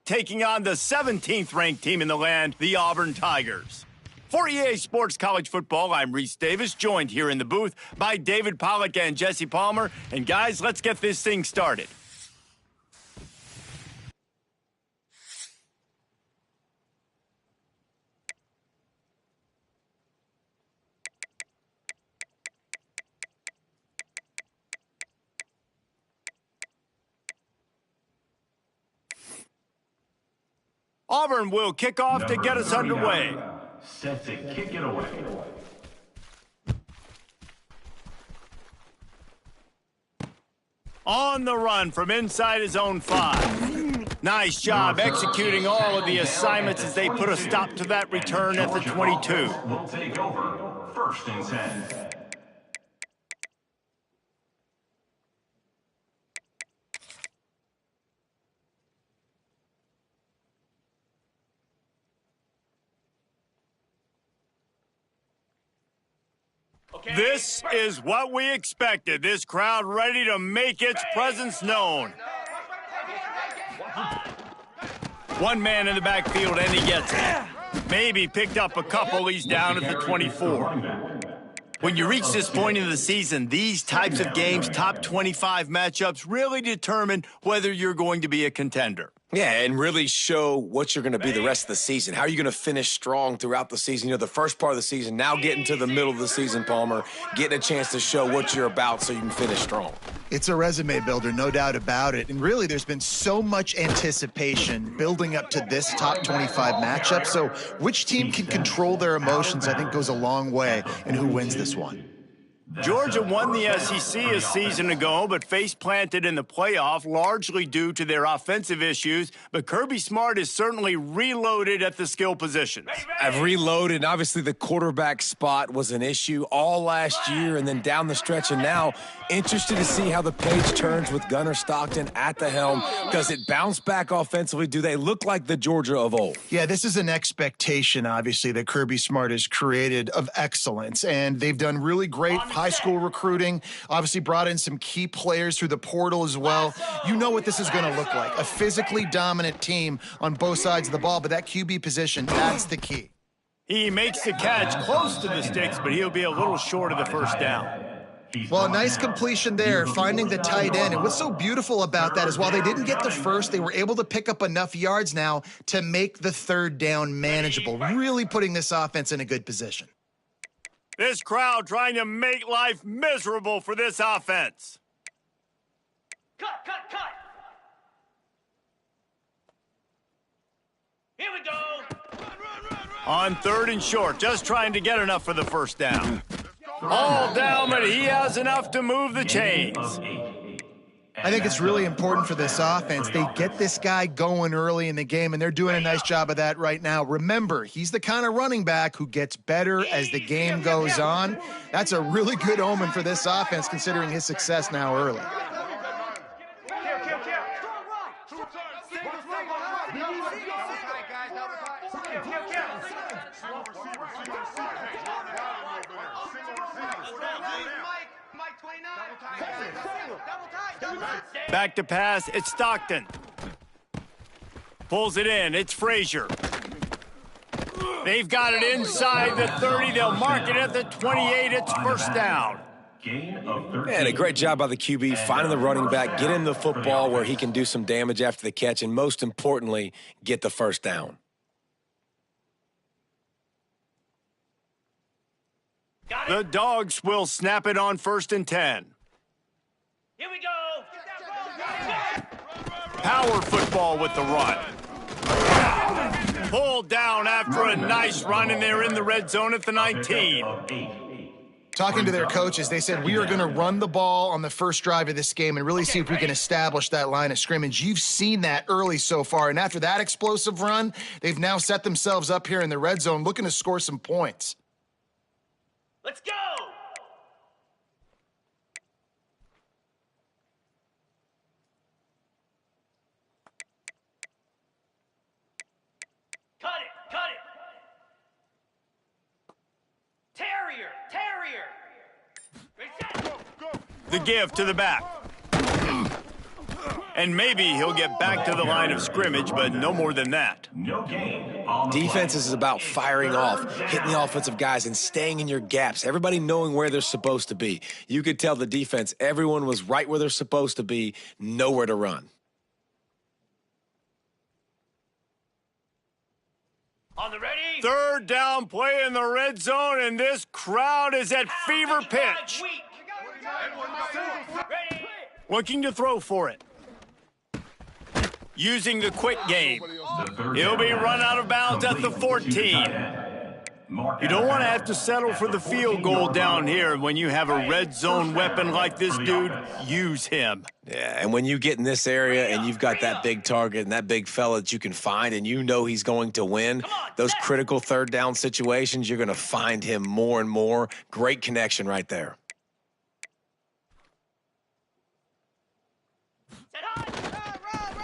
taking on the 17th-ranked team in the land, the Auburn Tigers. For EA Sports College Football, I'm Reese Davis, joined here in the booth by David Pollack and Jesse Palmer. And guys, let's get this thing started. Auburn will kick off to get us underway. Set to kick it away. On the run from inside his own 5. Nice job executing all of the assignments as they put a stop to that return at the 22. We'll take over 1st and 10. This is what we expected. This crowd ready to make its presence known. One man in the backfield, and he gets it. Maybe picked up a couple. He's down at the 24. When you reach this point in the season, these types of games, top 25 matchups, really determine whether you're going to be a contender. Yeah, and really show what you're going to be the rest of the season. How are you going to finish strong throughout the season? You know, the first part of the season, now getting to the middle of the season, Palmer, getting a chance to show what you're about so you can finish strong. It's a resume builder, no doubt about it. And really, there's been so much anticipation building up to this top 25 matchup. So which team can control their emotions, I think, goes a long way in who wins this one. Georgia won the SEC a season ago, but face-planted in the playoff, largely due to their offensive issues. But Kirby Smart is certainly reloaded at the skill positions. I've reloaded, and obviously the quarterback spot was an issue all last year and then down the stretch. And now, interested to see how the page turns with Gunnar Stockton at the helm. Does it bounce back offensively? Do they look like the Georgia of old? Yeah, this is an expectation, obviously, that Kirby Smart has created of excellence. And they've done really great high school recruiting, obviously brought in some key players through the portal as well. You know what this is going to look like, a physically dominant team on both sides of the ball, but that QB position, that's the key. He makes the catch close to the sticks, but he'll be a little short of the first down. Well, a nice completion there, finding the tight end. And what's so beautiful about that is while they didn't get the first, they were able to pick up enough yards now to make the 3rd down manageable, really putting this offense in a good position. This crowd trying to make life miserable for this offense. Cut! Here we go! On 3rd and short, just trying to get enough for the first down. All down, but he has enough to move the chains. I think it's really important for this offense. They get this guy going early in the game, and they're doing a nice job of that right now. Remember, he's the kind of running back who gets better as the game goes on. That's a really good omen for this offense, considering his success now early. Back to pass, it's Stockton. Pulls it in, it's Frazier. They've got it inside the 30. They'll mark it at the 28. It's first down. And a great job by the QB, finding the running back, get him the football where he can do some damage after the catch, and most importantly, get the first down. The Dogs will snap it on 1st and 10. Here we go! Power football with the run. Pulled down after a nice run, and they're in the red zone at the 19. Talking to their coaches, they said, we are going to run the ball on the first drive of this game and really see if we can establish that line of scrimmage. You've seen that early so far, and after that explosive run, they've now set themselves up here in the red zone looking to score some points. Let's go! Cut it! Terrier! The give to the back. And maybe he'll get back to the line of scrimmage, but no more than that. No gain on the Defense play. is about firing off, hitting the offensive guys, and staying in your gaps. Everybody knowing where they're supposed to be. You could tell the defense, everyone was right where they're supposed to be, nowhere to run. On the ready. Third down play in the red zone, and this crowd is at fever pitch. Ready. Looking to throw for it. Using the quick game. The third He'll be down run out of bounds at the complete to 14. tight end. Mark You don't out want to pass have to settle at for the field 14 goal yard down line. here. When you have a red zone weapon like this dude, use him. Yeah, and when you get in this area and you've got that big target and that big fella that you can find and you know he's going to win, those critical third down situations, you're going to find him more and more. Great connection right there.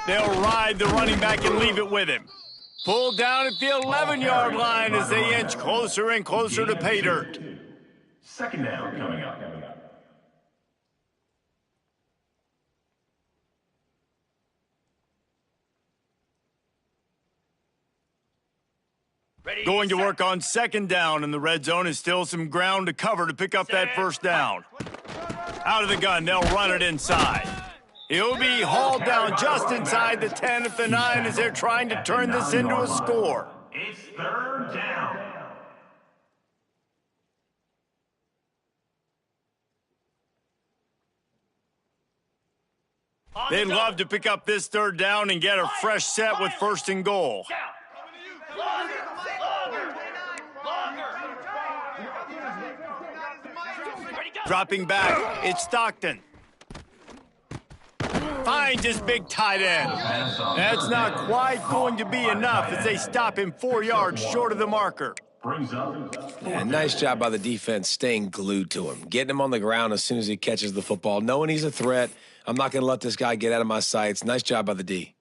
They'll ride the running back and leave it with him. Pulled down at the 11-yard line as they inch closer and closer to pay dirt. Second down coming up. Ready. Going to set. work on second down in the red zone is still some ground to cover to pick up that first down. Out of the gun, they'll run it inside. He'll be hauled down just inside the 10 at the 9 as they're trying to turn this into a score. It's third down. On the They'd go. love to pick up this third down and get a fresh set with first and goal. Down. Longer. Ready, go. Dropping back, it's Stockton. Finds his big tight end. That's not quite going to be enough as they stop him 4 yards short of the marker. Brings up. Yeah, nice job by the defense staying glued to him, getting him on the ground as soon as he catches the football, knowing he's a threat. I'm not going to let this guy get out of my sights. Nice job by the D.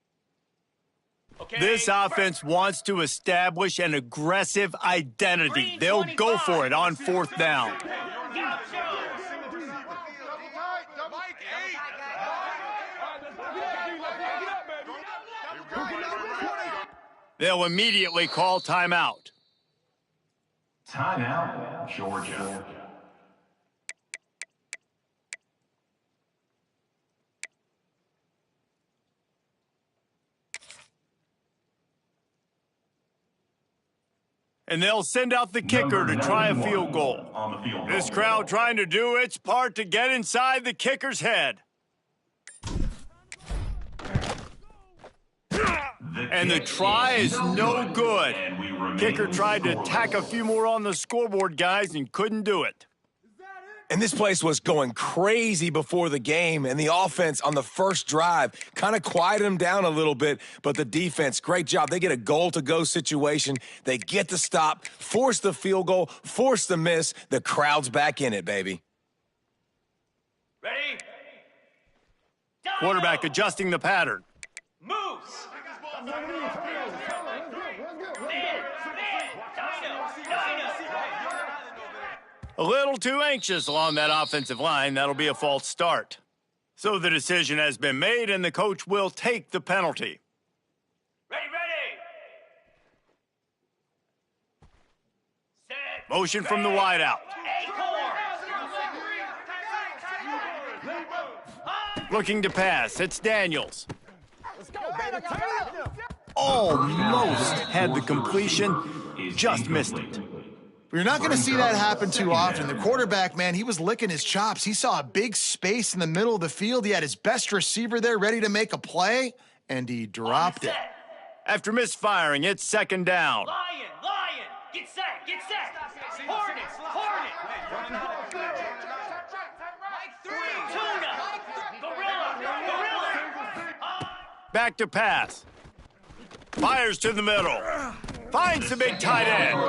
Okay. This offense wants to establish an aggressive identity. They'll go for it on fourth down. They'll immediately call timeout. Timeout, Georgia. And they'll send out the kicker to try a field goal. On the field goal. This crowd trying to do its part to get inside the kicker's head. And the try is no good. And we remain Kicker tried to scoreless. tack a few more on the scoreboard, guys, and couldn't do it. And this place was going crazy before the game, and the offense on the first drive kind of quieted them down a little bit, but the defense, great job. They get a goal-to-go situation. They get the stop, force the field goal, force the miss. The crowd's back in it, baby. Ready? Quarterback adjusting the pattern. Moves. A little too anxious along that offensive line. That'll be a false start. So the decision has been made, and the coach will take the penalty. Ready. Set. Motion from the wideout. Looking to pass. It's Daniels. Almost had the completion. Just missed it. You're not going to see that happen too often. The quarterback, man, he was licking his chops. He saw a big space in the middle of the field. He had his best receiver there ready to make a play, and he dropped it. After misfiring, it's second down. Lion. Get set. Hornet. Tuna. Gorilla. Back to pass. Fires to the middle. Finds the big tight end.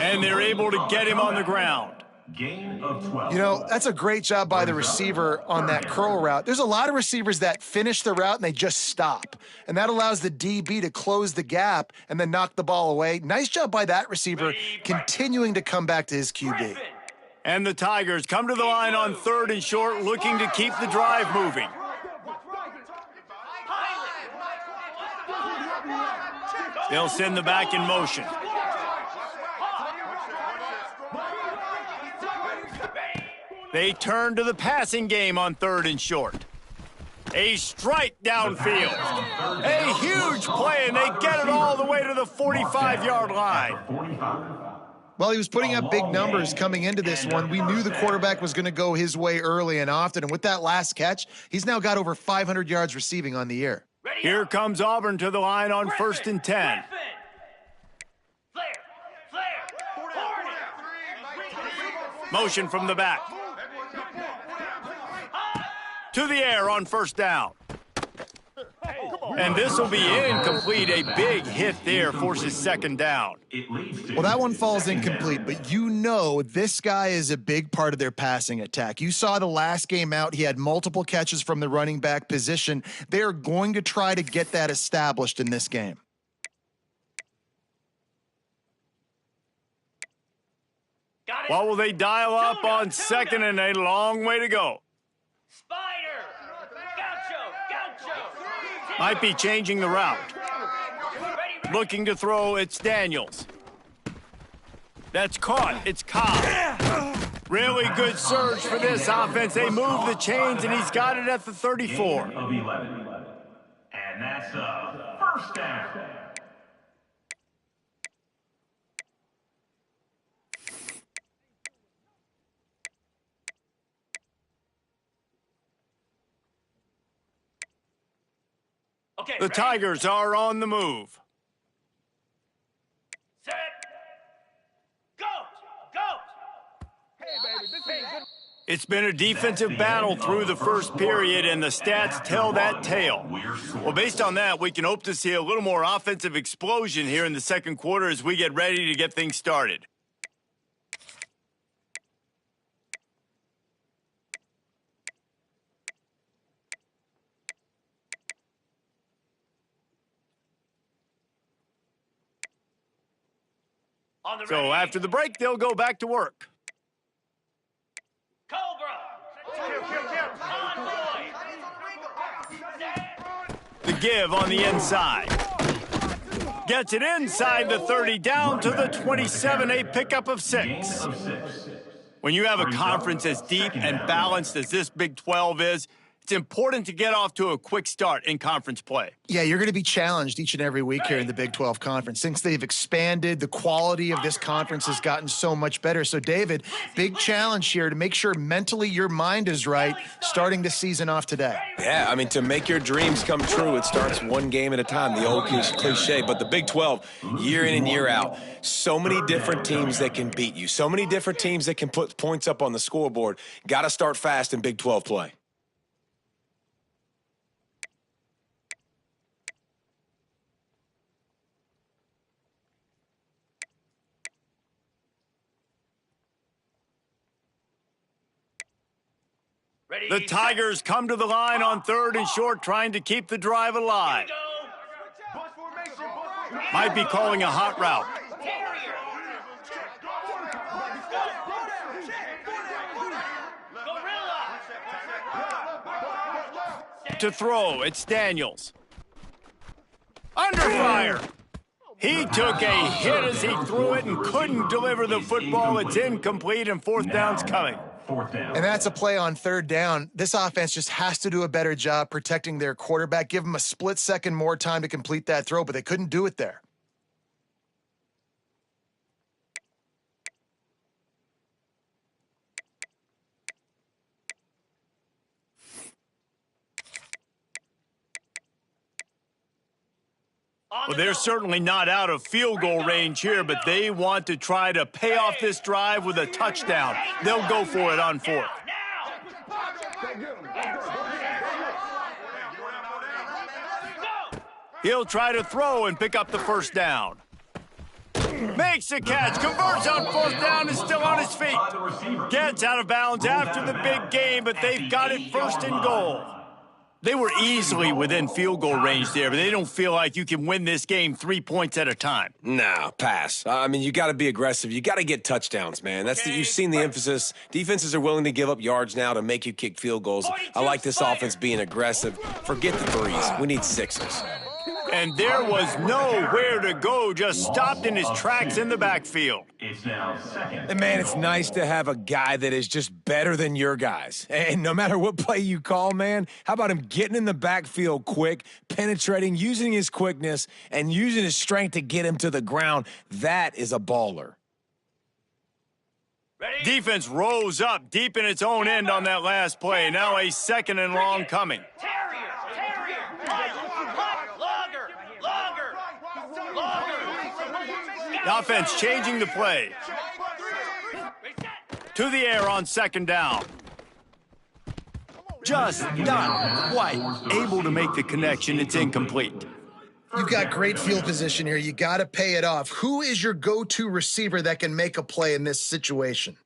And they're able to get him on the ground. Gain of 12. You know, that's a great job by the receiver on that curl route. There's a lot of receivers that finish the route and they just stop. And that allows the DB to close the gap and then knock the ball away. Nice job by that receiver continuing to come back to his QB. Griffin. And the Tigers come to the line on third and short, looking to keep the drive moving. They'll send the back in motion. They turn to the passing game on 3rd and short. A strike downfield. A huge play, and they get it all the way to the 45-yard line. Well, he was putting up big numbers coming into this one. We knew the quarterback was going to go his way early and often, and with that last catch, he's now got over 500 yards receiving on the year. Here comes Auburn to the line on 1st and 10. Motion from the back. To the air on 1st down. And this will be incomplete. A big hit there forces 2nd down. Well, that one falls incomplete, but you know this guy is a big part of their passing attack. You saw the last game out. He had multiple catches from the running back position. They're going to try to get that established in this game. Well, will they dial up on 2nd and a long way to go? Might be changing the route. Looking to throw, it's Daniels. That's caught. It's Cobb. Really good surge for this offense. They move the chains, and he's got it at the 34. And that's a 1st down. Okay, The ready? Tigers are on the move. Set. Go. Go. Hey, baby, this ain't good. It's been a defensive battle through the first period, and the stats tell that tale. Well, based on that, we can hope to see a little more offensive explosion here in the 2nd quarter as we get ready to get things started. On the So ready. after the break, they'll go back to work. Cobra. Convoy. The give on the inside. Gets it inside the 30, down to the 27, a pickup of 6. When you have a conference as deep and balanced as this Big 12 is, it's important to get off to a quick start in conference play. Yeah, you're going to be challenged each and every week here in the Big 12 Conference. Since they've expanded, the quality of this conference has gotten so much better. So, David, big challenge here to make sure mentally your mind is right starting the season off today. Yeah, I mean, to make your dreams come true, it starts one game at a time, the old cliche. But the Big 12, year in and year out, so many different teams that can beat you, so many different teams that can put points up on the scoreboard. Got to start fast in Big 12 play. Ready. The Tigers come to the line on 3rd and short, trying to keep the drive alive. Go. Might be calling a hot route. Terrier. Gorilla. To throw, it's Daniels. Under fire. He took a hit as he threw it and couldn't deliver the football. It's incomplete, and 4th down's coming. 4th down. And that's a play on 3rd down. This offense just has to do a better job protecting their quarterback. Give them a split second more time to complete that throw, but they couldn't do it there. Well, they're certainly not out of field goal range here, but they want to try to pay off this drive with a touchdown. They'll go for it on 4th. He'll try to throw and pick up the 1st down. Makes the catch, converts on 4th down, is still on his feet. Gets out of bounds after the big game, but they've got it 1st and goal. They were easily within field goal range there, but they don't feel like you can win this game 3 points at a time. No, pass. I mean, you got to be aggressive. You got to get touchdowns, man. You've seen the emphasis. Defenses are willing to give up yards now to make you kick field goals. I like this offense being aggressive. Forget the threes. We need 6s. And there was nowhere to go, just stopped in his tracks in the backfield. It's now second. And man, it's nice to have a guy that is just better than your guys. And no matter what play you call, man, how about him getting in the backfield quick, penetrating, using his quickness, and using his strength to get him to the ground? That is a baller. Ready? Defense rose up deep in its own end on that last play. Now a second and long coming. Terrier. Longer. The offense changing the play. To the air on second down. Just not quite able to make the connection. It's incomplete. You've got great field position here. You got to pay it off. Who is your go-to receiver that can make a play in this situation?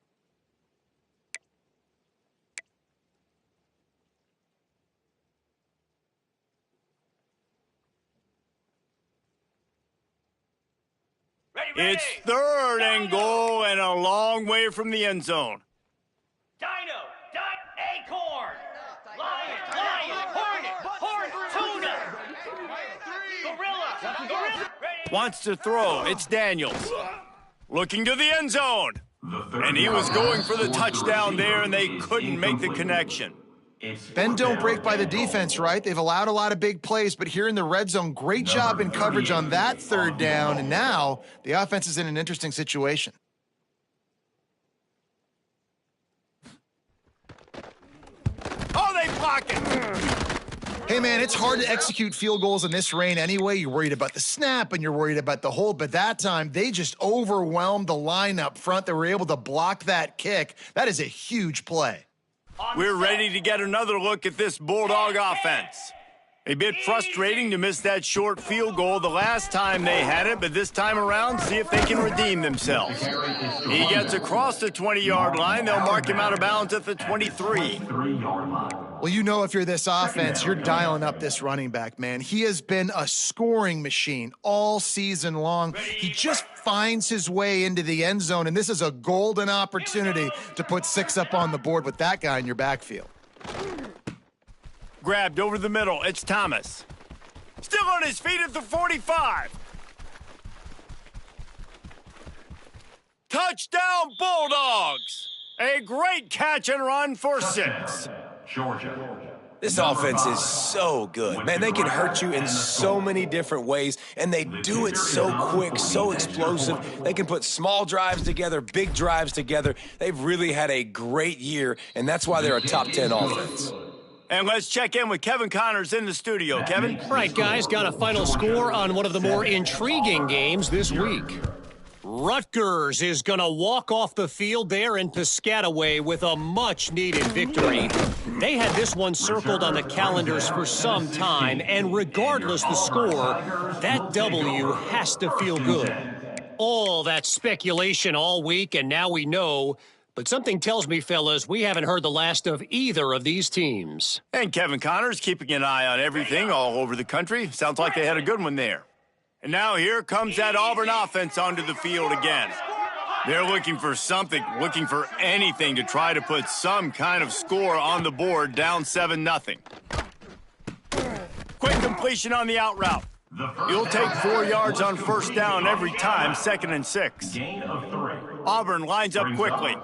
It's third and goal and a long way from the end zone. Acorn, lion, hornet, tuna, gorilla. Wants to throw. It's Daniels. Looking to the end zone. And he was going for the touchdown there, and they couldn't make the connection. Bend don't break by the defense, right? They've allowed a lot of big plays, but here in the red zone, great job in coverage on that third down, and now the offense is in an interesting situation. Oh, they block it. Hey, man, it's hard to execute field goals in this rain anyway. You're worried about the snap and you're worried about the hold, but that time they just overwhelmed the line up front. They were able to block that kick. That is a huge play. We're ready to get another look at this Bulldog offense. A bit frustrating to miss that short field goal the last time they had it, but this time around, see if they can redeem themselves. He gets across the 20-yard line. They'll mark him out of bounds at the 23. Well, you know, if you're this offense, you're dialing up this running back, man. He has been a scoring machine all season long. He just finds his way into the end zone, and this is a golden opportunity to put 6 up on the board with that guy in your backfield. Grabbed over the middle. It's Thomas. Still on his feet at the 45. Touchdown, Bulldogs. A great catch and run for 6. Georgia. This offense is so good. Man, they can hurt you in so many different ways, and they do it so quick, so explosive. They can put small drives together, big drives together. They've really had a great year, and that's why they're a top 10 offense. And let's check in with Kevin Connors in the studio. Kevin? All right, guys, got a final score on one of the more intriguing games this week. Rutgers is going to walk off the field there in Piscataway with a much-needed victory. They had this one circled on the calendars for some time, and regardless the score, that W has to feel good. All that speculation all week, and now we know. But something tells me, fellas, we haven't heard the last of either of these teams. And Kevin Connors keeping an eye on everything all over the country. Sounds like they had a good one there. And now here comes that Auburn offense onto the field again. They're looking for something, looking for anything to try to put some kind of score on the board, down 7-0. Quick completion on the out route. You'll take 4 yards on first down every time, 2nd and 6. Gain of 3. Auburn lines up quickly.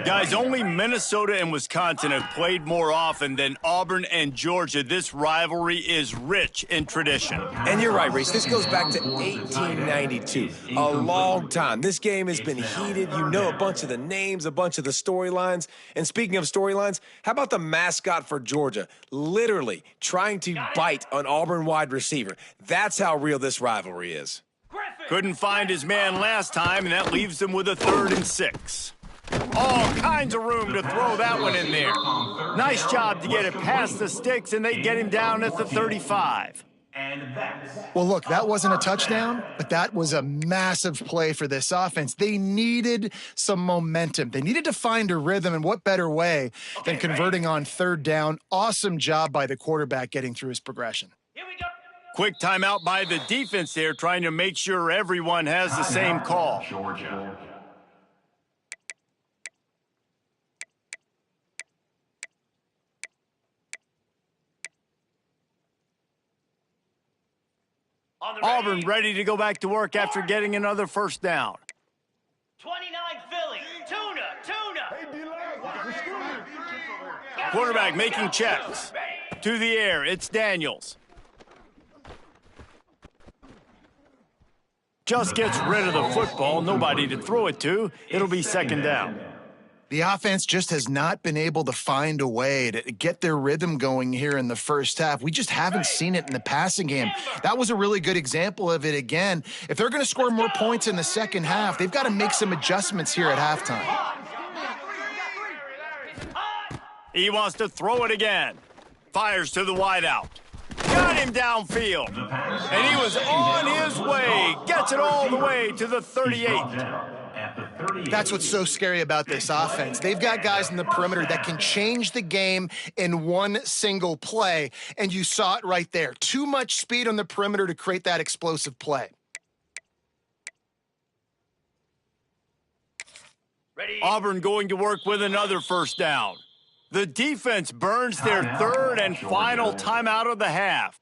Guys, only Minnesota and Wisconsin have played more often than Auburn and Georgia. This rivalry is rich in tradition. And you're right, Reese. This goes back to 1892. A long time. This game has been heated. You know a bunch of the names, a bunch of the storylines. And speaking of storylines, how about the mascot for Georgia? Literally trying to bite an Auburn wide receiver. That's how real this rivalry is. Couldn't find his man last time, and that leaves them with a 3rd and 6. All kinds of room to throw that one in there. Nice job to get it past the sticks, and they get him down at the 35. Well, look, that wasn't a touchdown, but that was a massive play for this offense. They needed some momentum. They needed to find a rhythm, and what better way than converting on 3rd down? Awesome job by the quarterback getting through his progression. Here we go. Quick timeout by the defense there, trying to make sure everyone has the same call. Georgia. Auburn ready to go back to work after getting another first down. 29 Philly. Tuna. Quarterback making checks. To the air, it's Daniels. Just gets rid of the football, nobody to throw it to. It'll be second down. The offense just has not been able to find a way to get their rhythm going here in the first half. We just haven't seen it in the passing game. That was a really good example of it again. If they're going to score more points in the second half, they've got to make some adjustments here at halftime. He wants to throw it again. Fires to the wideout. Got him downfield. And he was on his way. Gets it all the way to the 38. That's what's so scary about this offense. They've got guys in the perimeter that can change the game in one single play, and you saw it right there. Too much speed on the perimeter to create that explosive play. Auburn going to work with another first down. The defense burns their third and final timeout of the half.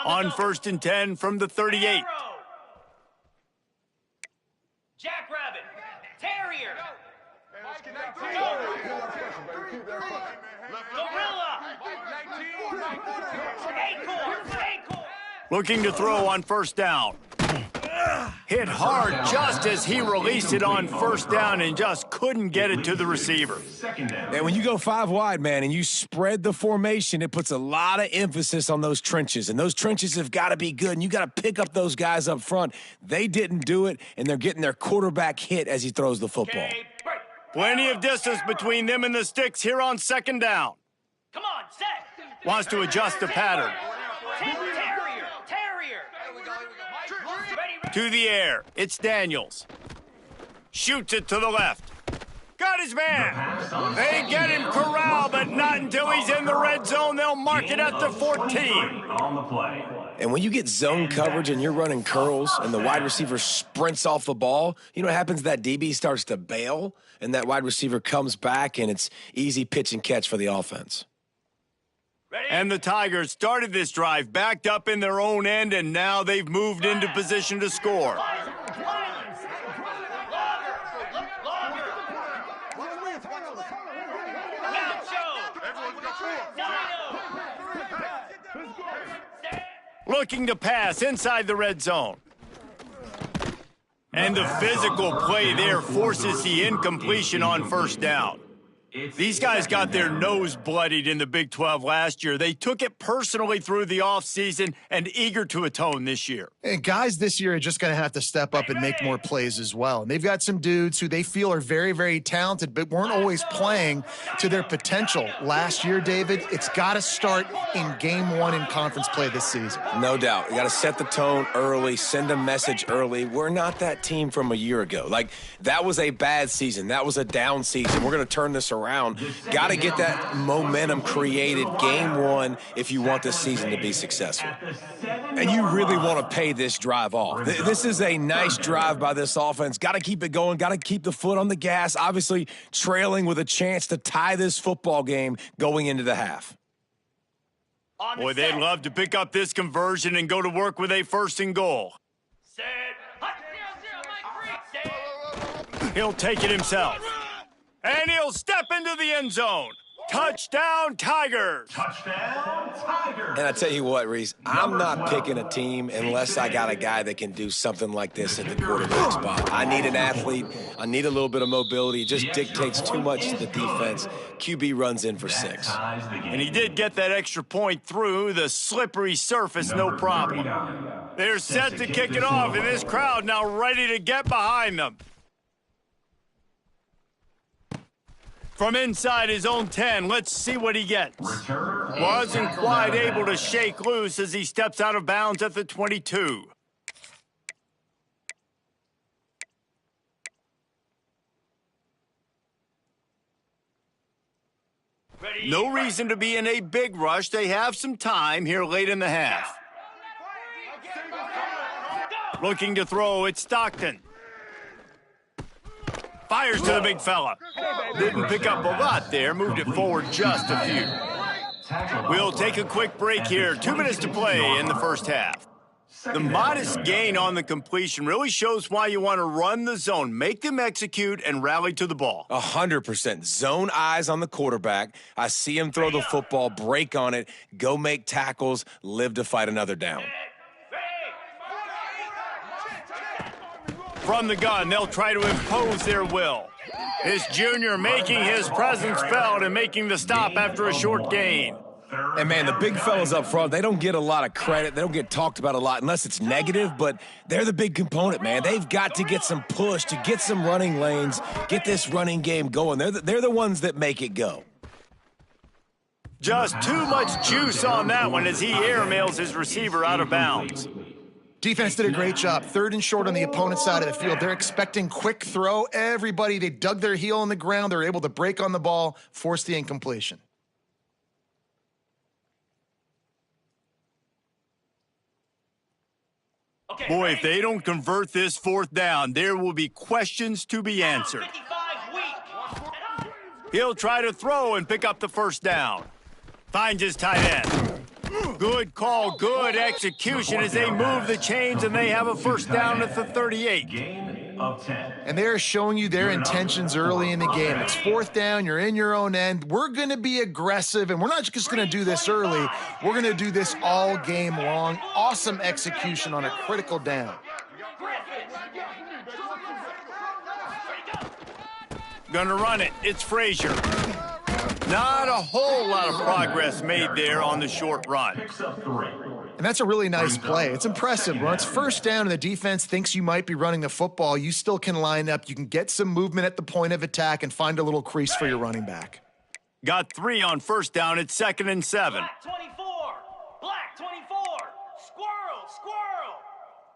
On 1st and 10 from the 38. Jackrabbit. Terrier. Gorilla. Acorn. Looking to throw on first down. Hit hard just as he released it on first down and just couldn't get it to the receiver. And when you go 5 wide, man, and you spread the formation, it puts a lot of emphasis on those trenches. And those trenches have got to be good, and you got to pick up those guys up front. They didn't do it, and they're getting their quarterback hit as he throws the football. Plenty of distance between them and the sticks here on second down. Come on, set. Wants to adjust the pattern. Terrier. To the air, it's Daniels. Shoots it to the left. Got his man. They get him corralled, but not until he's in the red zone. They'll mark it at the 14. On the play. And when you get zone coverage and you're running curls and the wide receiver sprints off the ball, you know what happens? That DB starts to bail, and that wide receiver comes back, and it's easy pitch and catch for the offense. And the Tigers started this drive backed up in their own end, and now they've moved into position to score. Looking to pass inside the red zone. And the physical play there forces the incompletion on first down. These guys got their nose bloodied in the Big 12 last year. They took it personally through the offseason and eager to atone this year. And guys this year are just going to have to step up and make more plays as well. And they've got some dudes who they feel are very, very talented, but weren't always playing to their potential. Last year, David, it's got to start in game 1 in conference play this season. No doubt. You got to set the tone early, send a message early. We're not that team from a year ago. Like, that was a bad season. That was a down season. We're going to turn this around. Got to get that momentum created game 1 if you want this season to be successful. And you really want to pay this drive off. This is a nice drive by this offense. Got to keep it going. Got to keep the foot on the gas. Obviously trailing with a chance to tie this football game going into the half. Boy, they'd love to pick up this conversion and go to work with a 1st and goal. He'll take it himself. And he'll step into the end zone. Touchdown, Tigers. Touchdown, Tigers. And I tell you what, Reese, I'm not picking a team unless I got a guy that can do something like this at the quarterback spot. I need an athlete. I need a little bit of mobility. It just dictates too much to the defense. QB runs in for 6. And he did get that extra point through the slippery surface, no problem. They're set to kick it off, and this crowd now ready to get behind them. From inside his own 10, let's see what he gets. Wasn't quite able to shake loose as he steps out of bounds at the 22. No reason to be in a big rush. They have some time here late in the half. Looking to throw, it's Stockton. Fires to the big fella. Didn't pick up a lot there, moved it forward just a few. We'll take a quick break here. 2 minutes to play in the first half. The modest gain on the completion really shows why you want to run the zone, make them execute, and rally to the ball. 100%. Zone eyes on the quarterback. I see him throw the football, break on it, go make tackles, live to fight another down. From the gun, they'll try to impose their will. This junior making his presence felt and making the stop after a short gain. And, man, the big fellas up front, they don't get a lot of credit. They don't get talked about a lot unless it's negative, but they're the big component, man. They've got to get some push, to get some running lanes, get this running game going. They're the ones that make it go. Just too much juice on that one as he airmails his receiver out of bounds. Defense did a great job. 3rd and short on the opponent's side of the field. They're expecting quick throw. Everybody, they dug their heel in the ground. They're able to break on the ball, force the incompletion. Boy, if they don't convert this 4th down, there will be questions to be answered. He'll try to throw and pick up the 1st down. Finds his tight end. Good call, good execution as they move the chains and they have a 1st down at the 38. Gain of 10. And they're showing you their intentions early in the game. It's 4th down, you're in your own end. We're going to be aggressive, and we're not just going to do this early. We're going to do this all game long. Awesome execution on a critical down. Gonna run it. It's Frazier. Not a whole lot of progress made there on the short run. And that's a really nice play. It's impressive. When it's 1st down and the defense thinks you might be running the football, you still can line up. You can get some movement at the point of attack and find a little crease for your running back. Got 3 on 1st down. It's 2nd and 7. Black 24. Black 24. Squirrel. Squirrel.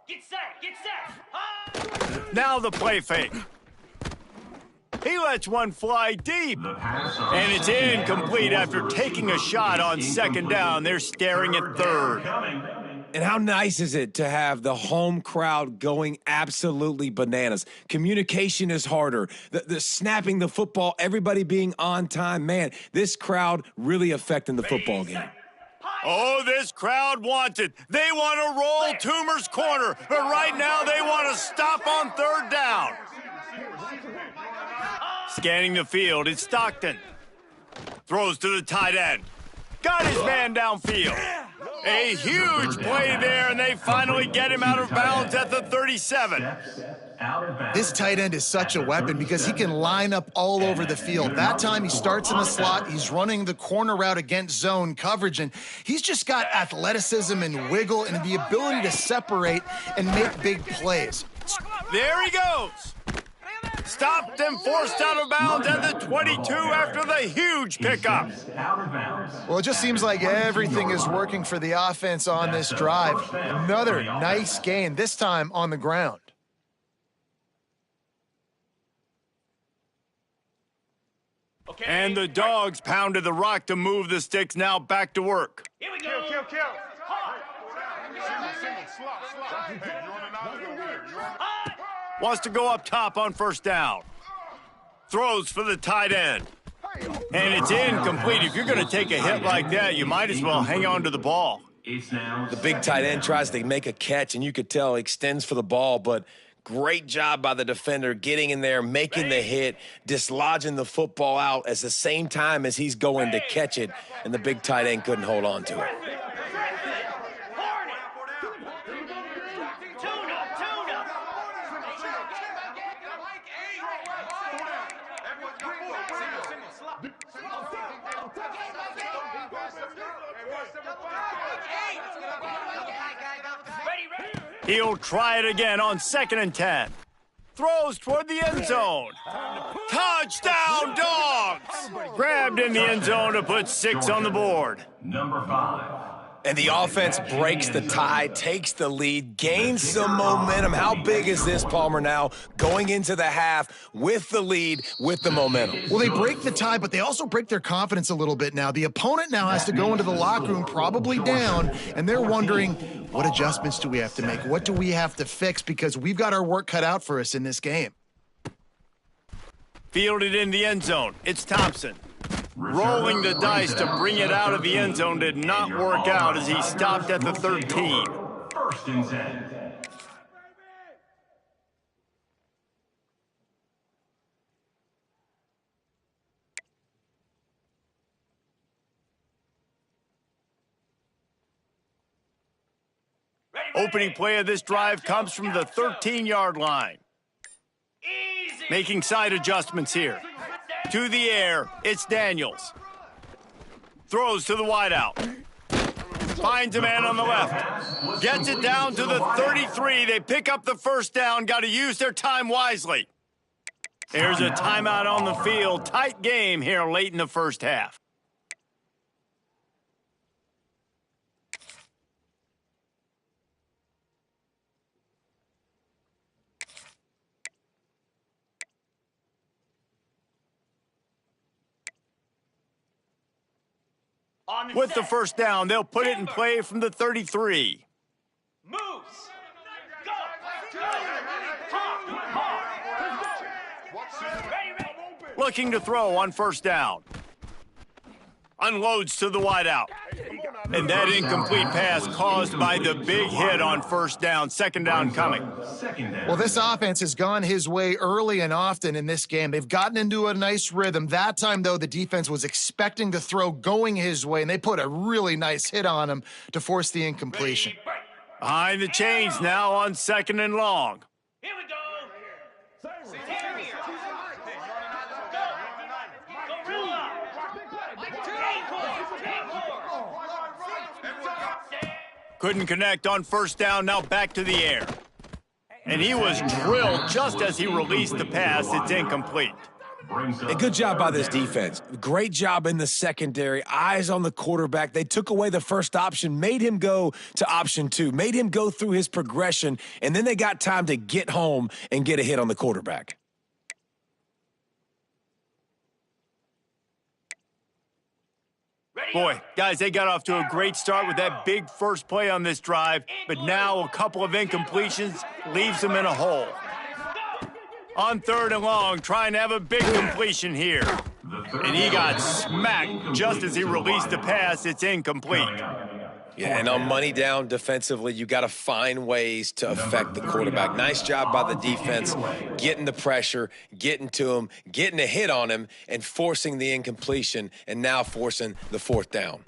Get set. Get set. Now the play fake. He lets one fly deep. And it's incomplete after taking a shot on 2nd down. They're staring at 3rd. And how nice is it to have the home crowd going absolutely bananas? Communication is harder. The snapping the football, everybody being on time. Man, this crowd really affecting the football game. Oh, this crowd wants it. They want to roll Toomer's corner. But right now they want to stop on 3rd down. Scanning the field, it's Stockton. Throws to the tight end. Got his man downfield. A huge play there, and they finally get him out of bounds at the 37. This tight end is such a weapon because he can line up all over the field. That time he starts in the slot. He's running the corner route against zone coverage, and he's just got athleticism and wiggle and the ability to separate and make big plays. There he goes. Stopped and forced out of bounds at the 22 after the huge pickup. Well, it just seems like everything is working for the offense on this drive. Another nice gain, this time on the ground. And the Dogs pounded the rock to move the sticks, now back to work. Here we go. Kill. Wants to go up top on 1st down. Throws for the tight end. And it's incomplete. If you're going to take a hit like that, you might as well hang on to the ball. The big tight end tries to make a catch, and you could tell he extends for the ball, but great job by the defender getting in there, making the hit, dislodging the football out at the same time as he's going to catch it, and the big tight end couldn't hold on to it. He'll try it again on 2nd and 10. Throws toward the end zone. Touchdown, Dogs! Grabbed in the end zone to put 6 on the board. Number 5. And the offense breaks the tie, takes the lead, gains some momentum. How big is this, Palmer, now going into the half with the lead, with the momentum? Well, they break the tie, but they also break their confidence a little bit now. The opponent now has to go into the locker room probably down, and they're wondering, what adjustments do we have to make? What do we have to fix? Because we've got our work cut out for us in this game. Fielded in the end zone. It's Thompson. Rolling the dice to bring it out of the end zone did not work out as he stopped at the 13. First and 10. Opening play of this drive comes from the 13-yard line. Making side adjustments here. To the air, it's Daniels. Throws to the wideout. Finds a man on the left. Gets it down to the 33. They pick up the first down. Got to use their time wisely. There's a timeout on the field. Tight game here late in the first half. With the first down, they'll put it in play from the 33. Moves. Go. Looking to throw on first down. Unloads to the wideout. And that incomplete pass caused by the big hit on first down. Second down coming. Well, this offense has gone his way early and often in this game. They've gotten into a nice rhythm. That time, though, the defense was expecting to throw going his way, and they put a really nice hit on him to force the incompletion. Behind the chains now on second and long. Here we go. Couldn't connect on first down, now back to the air. And he was drilled just as he released the pass. It's incomplete. A good job by this defense. Great job in the secondary. Eyes on the quarterback. They took away the first option, made him go to option 2, made him go through his progression, and then they got time to get home and get a hit on the quarterback. Boy, guys, they got off to a great start with that big first play on this drive, but now a couple of incompletions leaves them in a hole. On third and long, trying to have a big completion here. And he got smacked just as he released the pass. It's incomplete. Yeah, and on money down defensively, you got to find ways to affect the quarterback. Nice job by the defense, getting the pressure, getting to him, getting a hit on him, and forcing the incompletion, and now forcing the fourth down.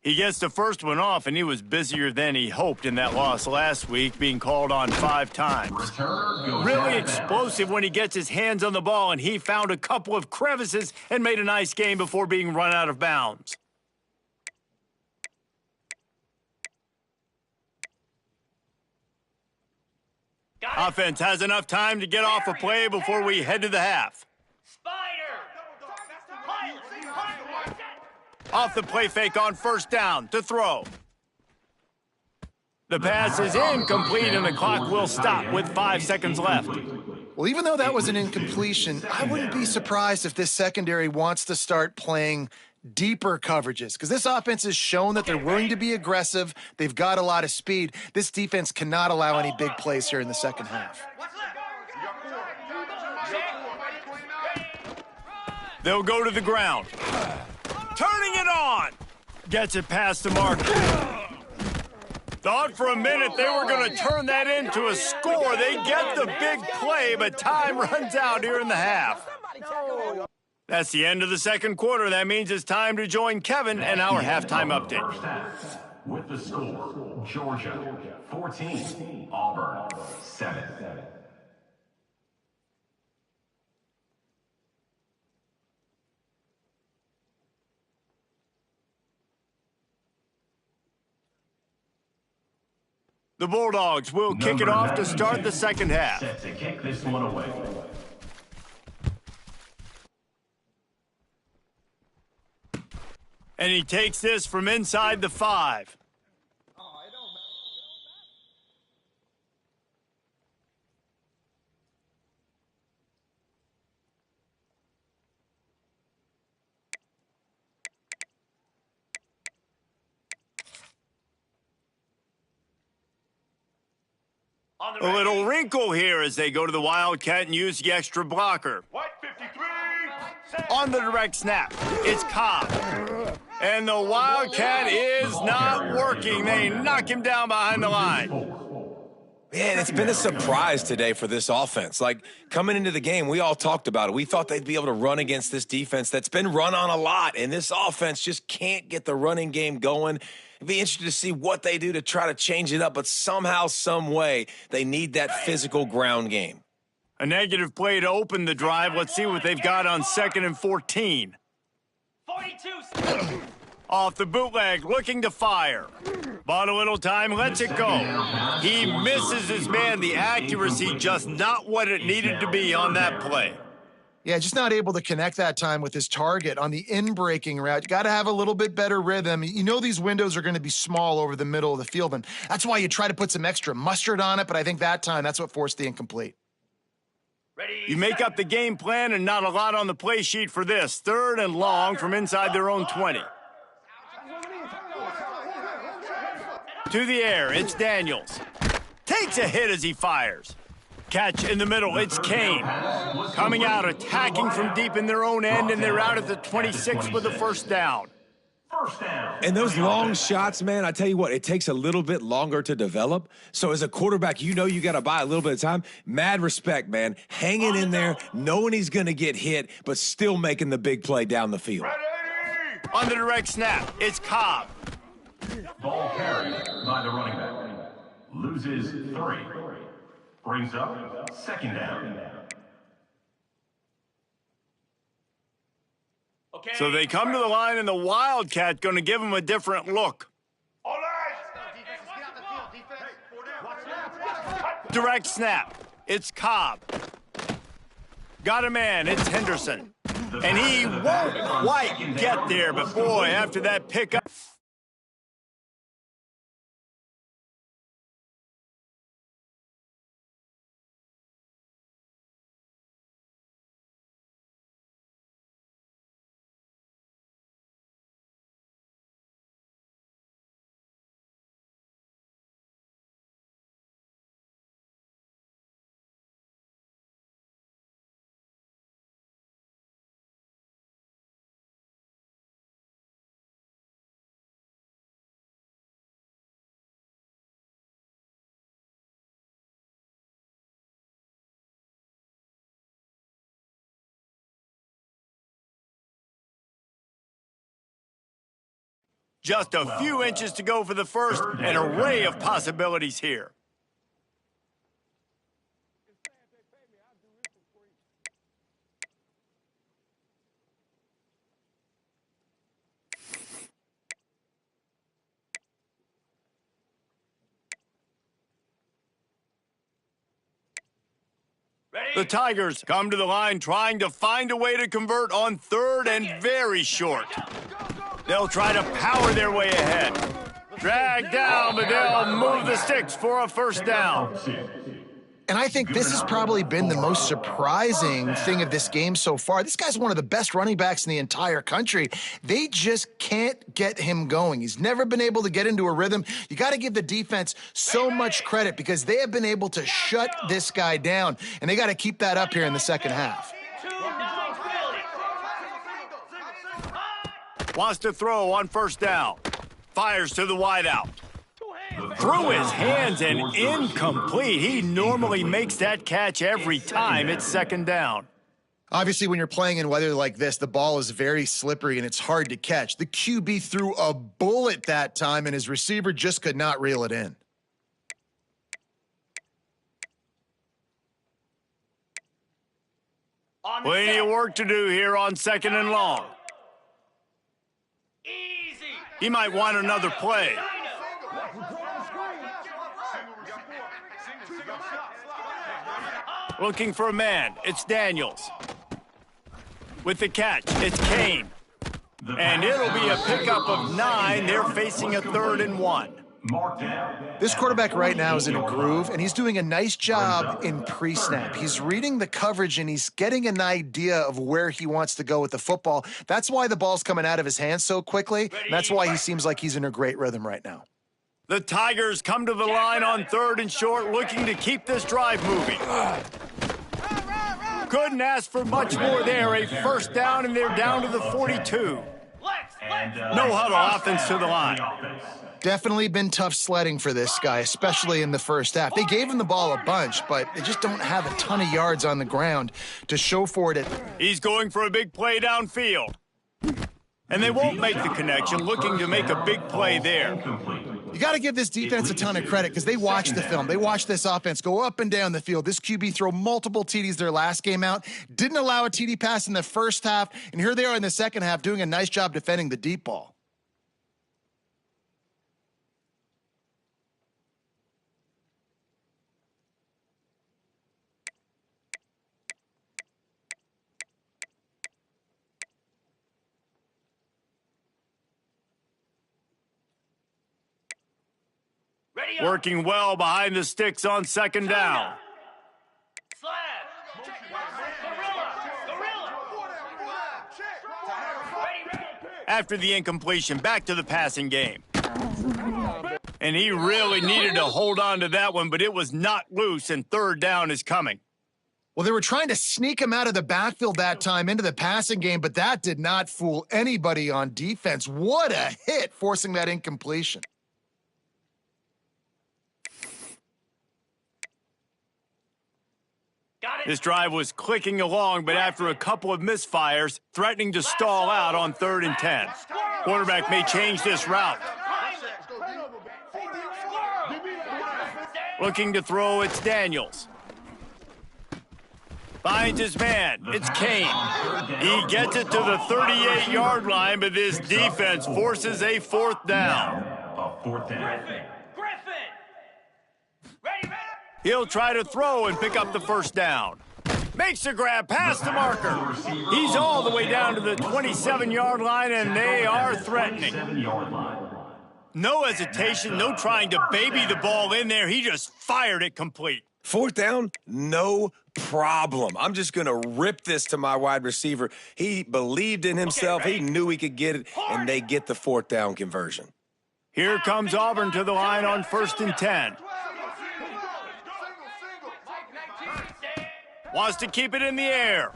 He gets the first one off, and he was busier than he hoped in that loss last week, being called on 5 times. Really explosive when he gets his hands on the ball, and he found a couple of crevices and made a nice game before being run out of bounds. Offense has enough time to get off a play before we head to the half. Off the play fake on first down to throw. The pass is incomplete and the clock will stop with 5 seconds left. Well, even though that was an incompletion, I wouldn't be surprised if this secondary wants to start playing deeper coverages, because this offense has shown that they're willing to be aggressive. They've got a lot of speed. This defense cannot allow any big plays here in the second half. They'll go to the ground. Turning it on. Gets it past the mark. Thought for a minute they were going to turn that into a score. They get the big play, but time runs out here in the half. That's the end of the second quarter. That means it's time to join Kevin and our halftime update. With the score, Georgia 14, Auburn 7. The Bulldogs will kick it off to start the second half. Set to kick this one away. And he takes this from inside the 5. A little wrinkle here as they go to the Wildcat and use the extra blocker. White 53. On the direct snap, it's Cobb. And the Wildcat is not working. They knock him down behind the line. Man, it's been a surprise today for this offense. Like, coming into the game, we all talked about it. We thought they'd be able to run against this defense that's been run on a lot, and this offense just can't get the running game going. It'd be interesting to see what they do to try to change it up, but somehow, some way, they need that physical ground game. A negative play to open the drive. Let's see what they've got on 2nd and 14. 42. Off the bootleg, looking to fire. Bought a little time, lets it go. He misses his man. The accuracy just not what it needed to be on that play. Yeah, just not able to connect that time with his target on the in-breaking route. You got to have a little bit better rhythm. You know these windows are going to be small over the middle of the field, and that's why you try to put some extra mustard on it, but I think that time that's what forced the incomplete. You make up the game plan and not a lot on the play sheet for this. 3rd and long from inside their own 20. To the air, it's Daniels. Takes a hit as he fires. Catch in the middle, it's Kane. Coming out, attacking from deep in their own end, and they're out at the 26 with a first down. And those long shots, man, I tell you what, it takes a little bit longer to develop. So as a quarterback, you know you got to buy a little bit of time. Mad respect, man. Hanging in there, knowing he's going to get hit, but still making the big play down the field. On the direct snap, it's Cobb. Ball carried by the running back. Loses 3. Brings up 2nd down. Okay. So they come to the line, and the Wildcat going to give them a different look. All right. Direct snap, it's Cobb. Got a man, it's Henderson. And he won't quite get there, but boy, after that pickup. Just a few inches to go for the first, an array of possibilities here. The Tigers come to the line trying to find a way to convert on 3rd and very short. They'll try to power their way ahead. Drag down, but they'll move the sticks for a first down. And I think this has probably been the most surprising thing of this game so far. This guy's one of the best running backs in the entire country. They just can't get him going. He's never been able to get into a rhythm. You got to give the defense so much credit because they have been able to shut this guy down, and they got to keep that up here in the second half. Wants to throw on first down. Fires to the wideout. Through his hands and incomplete. He normally makes that catch every time. It's 2nd down. Obviously, when you're playing in weather like this, the ball is very slippery and it's hard to catch. The QB threw a bullet that time, and his receiver just could not reel it in. Plenty of work to do here on 2nd and long. He might want another play. Looking for a man, it's Daniels. With the catch, it's Kane. And it'll be a pickup of 9. They're facing a 3rd and 1. This quarterback right now is in a groove, and he's doing a nice job in pre-snap. He's reading the coverage, and he's getting an idea of where he wants to go with the football. That's why the ball's coming out of his hands so quickly. And that's why he seems like he's in a great rhythm right now. The Tigers come to the line on 3rd and short, looking to keep this drive moving. Couldn't ask for much more there. A 1st down, and they're down to the 42. No huddle offense to the line. Definitely been tough sledding for this guy, especially in the first half. They gave him the ball a bunch, but they just don't have a ton of yards on the ground to show for it. He's going for a big play downfield. And they won't make the connection, looking to make a big play there. You got to give this defense a ton of credit because they watched the film. They watched this offense go up and down the field. This QB throw multiple TDs their last game out. Didn't allow a TD pass in the first half. And here they are in the second half doing a nice job defending the deep ball. Working well behind the sticks on 2nd down. After the incompletion, back to the passing game. And he really needed to hold on to that one, but it was not loose, and 3rd down is coming. Well, they were trying to sneak him out of the backfield that time into the passing game, but that did not fool anybody on defense. What a hit, forcing that incompletion. This drive was clicking along, but after a couple of misfires, threatening to stall out on 3rd and 10. Quarterback may change this route. Looking to throw, it's Daniels. Finds his man, it's Kane. He gets it to the 38-yard line, but this defense forces a 4th down. He'll try to throw and pick up the 1st down. Makes a grab past the marker. He's all the way down to the 27-yard line, and they are threatening. No hesitation, no trying to baby the ball in there. He just fired it complete. 4th down, no problem. I'm just going to rip this to my wide receiver. He believed in himself. He knew he could get it, and they get the 4th down conversion. Here comes Auburn to the line on 1st and 10. Wants to keep it in the air.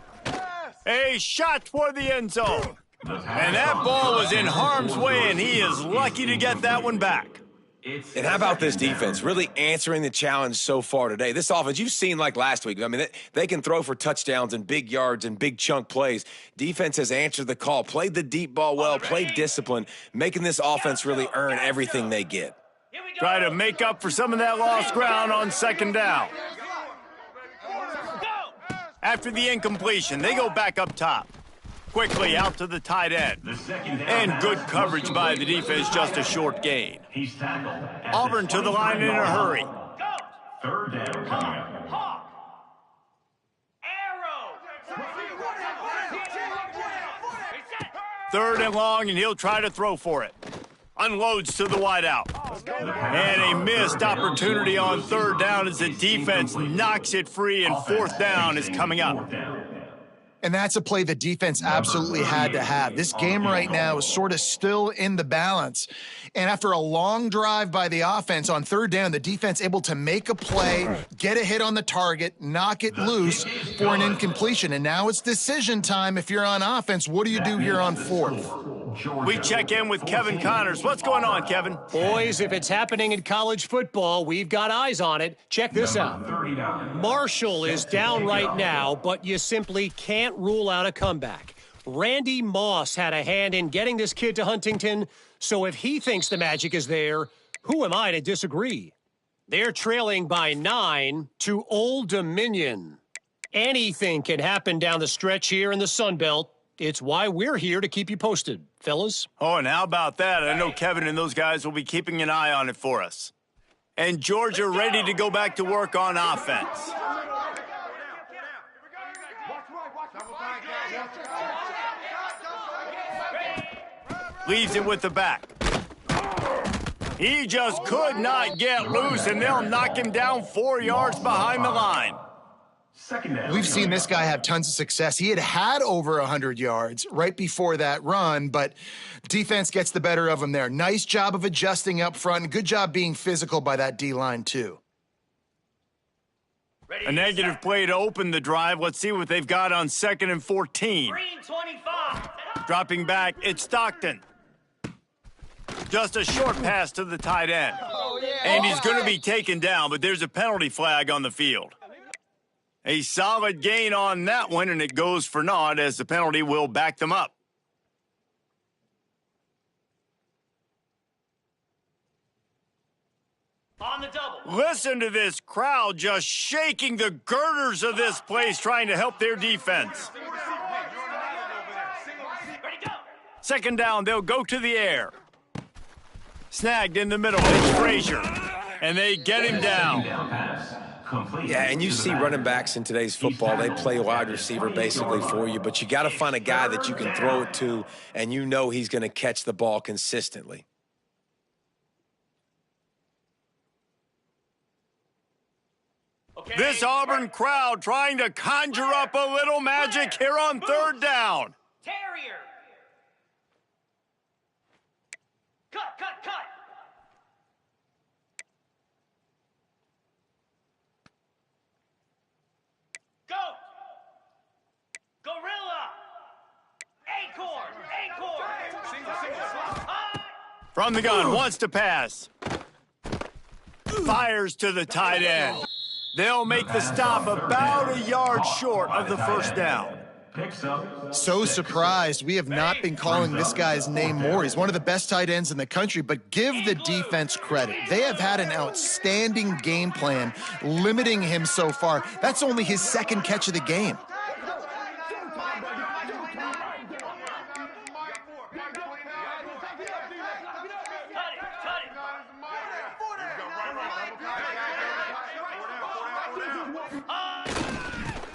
A shot for the end zone. And that ball was in harm's way, and he is lucky to get that one back. And how about this defense really answering the challenge so far today? This offense, you've seen like last week. I mean, they can throw for touchdowns and big yards and big chunk plays. Defense has answered the call, played the deep ball well, played discipline, making this offense really earn everything they get. Try to make up for some of that lost ground on 2nd down. After the incompletion, they go back up top. Quickly out to the tight end. And good coverage by the defense, just a short gain. Auburn to the line in a hurry. 3rd down coming up. 3rd and long, and he'll try to throw for it. Unloads to the wideout. And a missed opportunity on 3rd down as the defense knocks it free, and 4th down is coming up. And that's a play the defense absolutely had to have. This game right now is sort of still in the balance. And after a long drive by the offense on 3rd down, the defense able to make a play, get a hit on the target, knock it loose for an incompletion. And now it's decision time if you're on offense. What do you do here on 4th? We check in with Kevin Connors. What's going on, Kevin? Boys, if it's happening in college football, we've got eyes on it. Check this out. Marshall is down right now, but you simply can't rule out a comeback. Randy Moss had a hand in getting this kid to Huntington, so if he thinks the magic is there, who am I to disagree? They're trailing by 9 to Old Dominion. Anything can happen down the stretch here in the Sun Belt. It's why we're here to keep you posted, fellas. Oh, and how about that? I know Kevin and those guys will be keeping an eye on it for us. And Georgia ready to go back to work on offense. Leaves it with the back. He just could not get loose, and they'll knock him down 4 yards behind the line. We've seen this guy have tons of success. He had over 100 yards right before that run, but defense gets the better of him there. Nice job of adjusting up front, and good job being physical by that D-line, too. A negative play to open the drive. Let's see what they've got on 2nd and 14. Green 25. Dropping back, it's Stockton. Just a short pass to the tight end. And he's going to be taken down, but there's a penalty flag on the field. A solid gain on that one, and it goes for naught as the penalty will back them up. On the double. Listen to this crowd just shaking the girders of this place, trying to help their defense. Ready, go. 2nd down, they'll go to the air. Snagged in the middle, it's Frazier. And they get him down. Yeah, and you see running backs in today's football, they play wide receiver basically for you, but you got to find a guy that you can throw it to, and you know he's going to catch the ball consistently. Okay. This Auburn crowd trying to conjure up a little magic here on 3rd down. Terrier. Cut, cut, cut. Go. Gorilla. Acorn. Acorn. From the gun, wants to pass. Fires to the tight end. They'll make the stop about a yard short of the 1st down. So surprised. We have not been calling this guy's name more. He's one of the best tight ends in the country, but give the defense credit. They have had an outstanding game plan limiting him so far. That's only his 2nd catch of the game.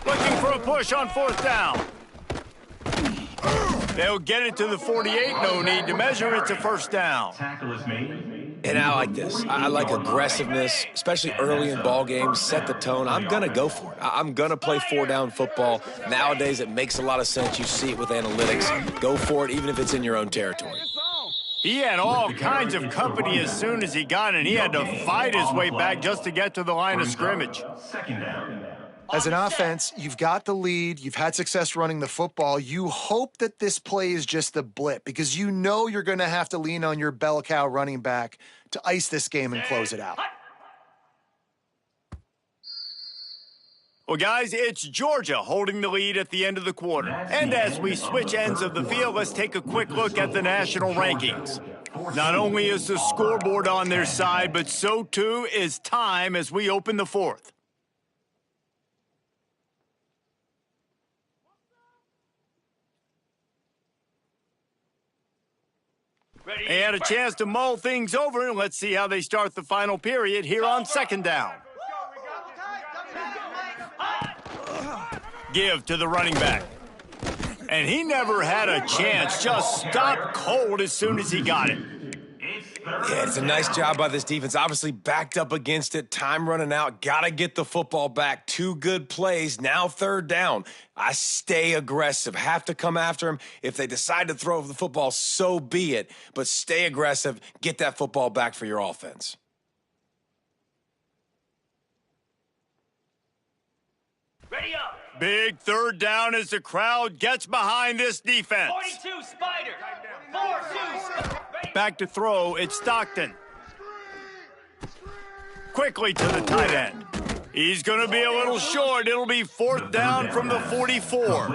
Looking for a push on 4th down. They'll get it to the 48. No need to measure. It's a 1st down. And I like this. I like aggressiveness, especially early in ball games. Set the tone. I'm going to go for it. I'm going to play 4-down football. Nowadays, it makes a lot of sense. You see it with analytics. Go for it, even if it's in your own territory. He had all kinds of company as soon as he got it. He had to fight his way back just to get to the line of scrimmage. As an offense, you've got the lead. You've had success running the football. You hope that this play is just a blip because you know you're going to have to lean on your bell cow running back to ice this game and close it out. Well, guys, it's Georgia holding the lead at the end of the quarter. And as we switch ends of the field, let's take a quick look at the national rankings. Not only is the scoreboard on their side, but so too is time as we open the 4th. They had a chance to mull things over, and let's see how they start the final period here on 2nd down. Give to the running back. And he never had a chance, just stopped cold as soon as he got it. Yeah, it's a nice job by this defense. Obviously backed up against it. Time running out. Got to get the football back. 2 good plays. Now 3rd down. I stay aggressive. Have to come after him. If they decide to throw the football, so be it. But stay aggressive. Get that football back for your offense. Ready up. Big 3rd down as the crowd gets behind this defense. 42 Spider. 4-2. Back to throw, it's Stockton. Quickly to the tight end. He's going to be a little short. It'll be 4th down from the 44.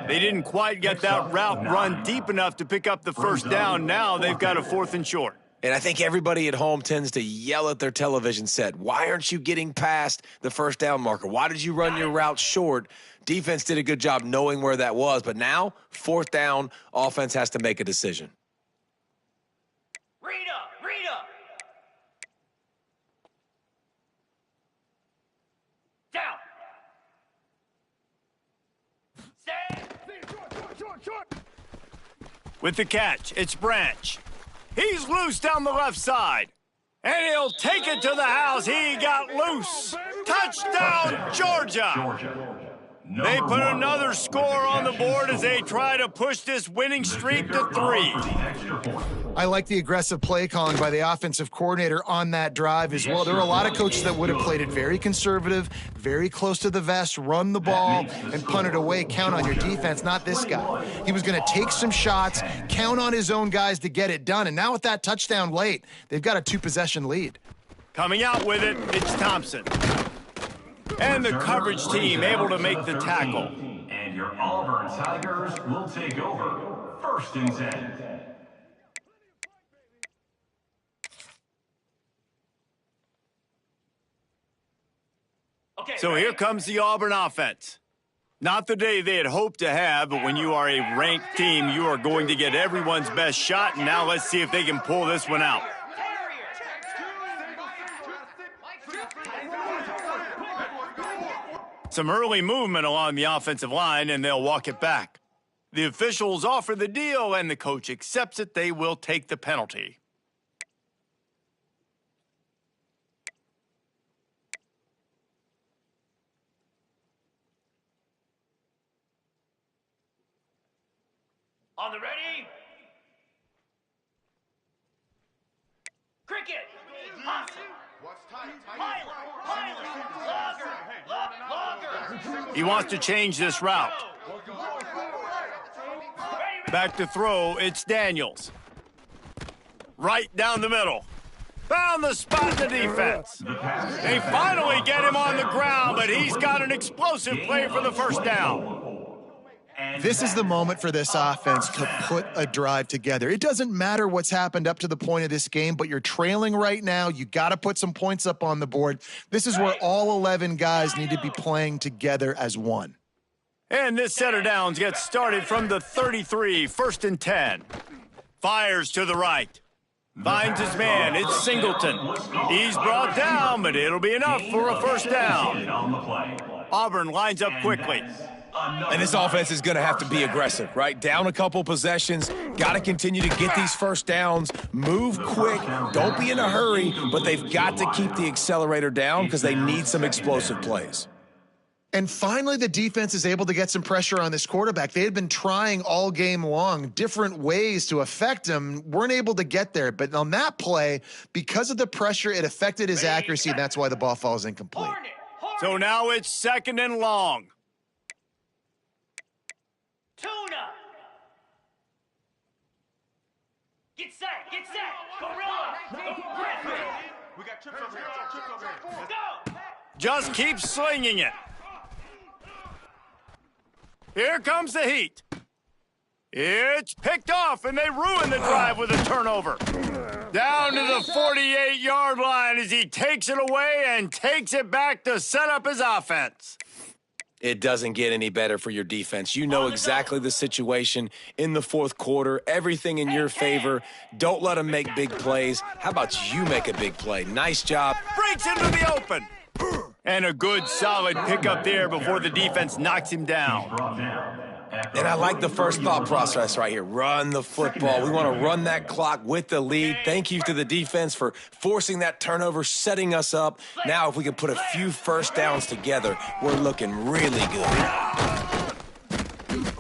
They didn't quite get that route run deep enough to pick up the 1st down. Now they've got a 4th and short. And I think everybody at home tends to yell at their television set. Why aren't you getting past the 1st down marker? Why did you run your route short? Defense did a good job knowing where that was. But now, 4th down, offense has to make a decision. Read up. Read up. Down. Stand. With the catch, it's Branch. He's loose down the left side. And he'll take it to the house. He got loose. Touchdown, Georgia. They put another score on the board as they try to push this winning streak to 3. I like the aggressive play calling by the offensive coordinator on that drive as well. There are a lot of coaches that would have played it very conservative, very close to the vest, run the ball, and punt it away. Count on your defense, not this guy. He was going to take some shots, count on his own guys to get it done. And now with that touchdown late, they've got a 2-possession lead. Coming out with it, it's Thompson. And the coverage team able to make the tackle. And your Auburn Tigers will take over. 1st and 10. So here comes the Auburn offense. Not the day they had hoped to have, but when you are a ranked team, you are going to get everyone's best shot. And now let's see if they can pull this one out. Some early movement along the offensive line, and they'll walk it back. The officials offer the deal, and the coach accepts it. They will take the penalty. On the ready? Cricket! Hudson! Logger! He wants to change this route. Back to throw, it's Daniels. Right down the middle. Found the spot in the defense. They finally get him on the ground, but he's got an explosive play for the first down. This is the moment for this offense to put a drive together. It doesn't matter what's happened up to the point of this game, but you're trailing right now. You got to put some points up on the board. This is where all 11 guys need to be playing together as one. And this set of downs gets started from the 33, 1st and 10. Fires to the right. Finds his man. It's Singleton. He's brought down, but it'll be enough for a first down. Auburn lines up quickly. And this offense is going to have to be aggressive, right? Down a couple possessions, got to continue to get these first downs, move quick, don't be in a hurry, but they've got to keep the accelerator down because they need some explosive plays. And finally, the defense is able to get some pressure on this quarterback. They had been trying all game long different ways to affect him, weren't able to get there. But on that play, because of the pressure, it affected his accuracy, and that's why the ball falls incomplete. So now it's 2nd and long. Tuna! Get set! Gorilla! Griffin! We got trips over here. Go! Just keep slinging it. Here comes the heat. It's picked off, and they ruin the drive with a turnover. Down to the 48-yard line as he takes it away and takes it back to set up his offense. It doesn't get any better for your defense. You know exactly the situation in the 4th quarter, everything in your favor. Don't let them make big plays. How about you make a big play? Nice job. Breaks into the open. And a good, solid pickup there before the defense knocks him down. And I like the first thought process right here. Run the football. We want to run that clock with the lead. Thank you to the defense for forcing that turnover, setting us up. Now, if we can put a few first downs together, we're looking really good.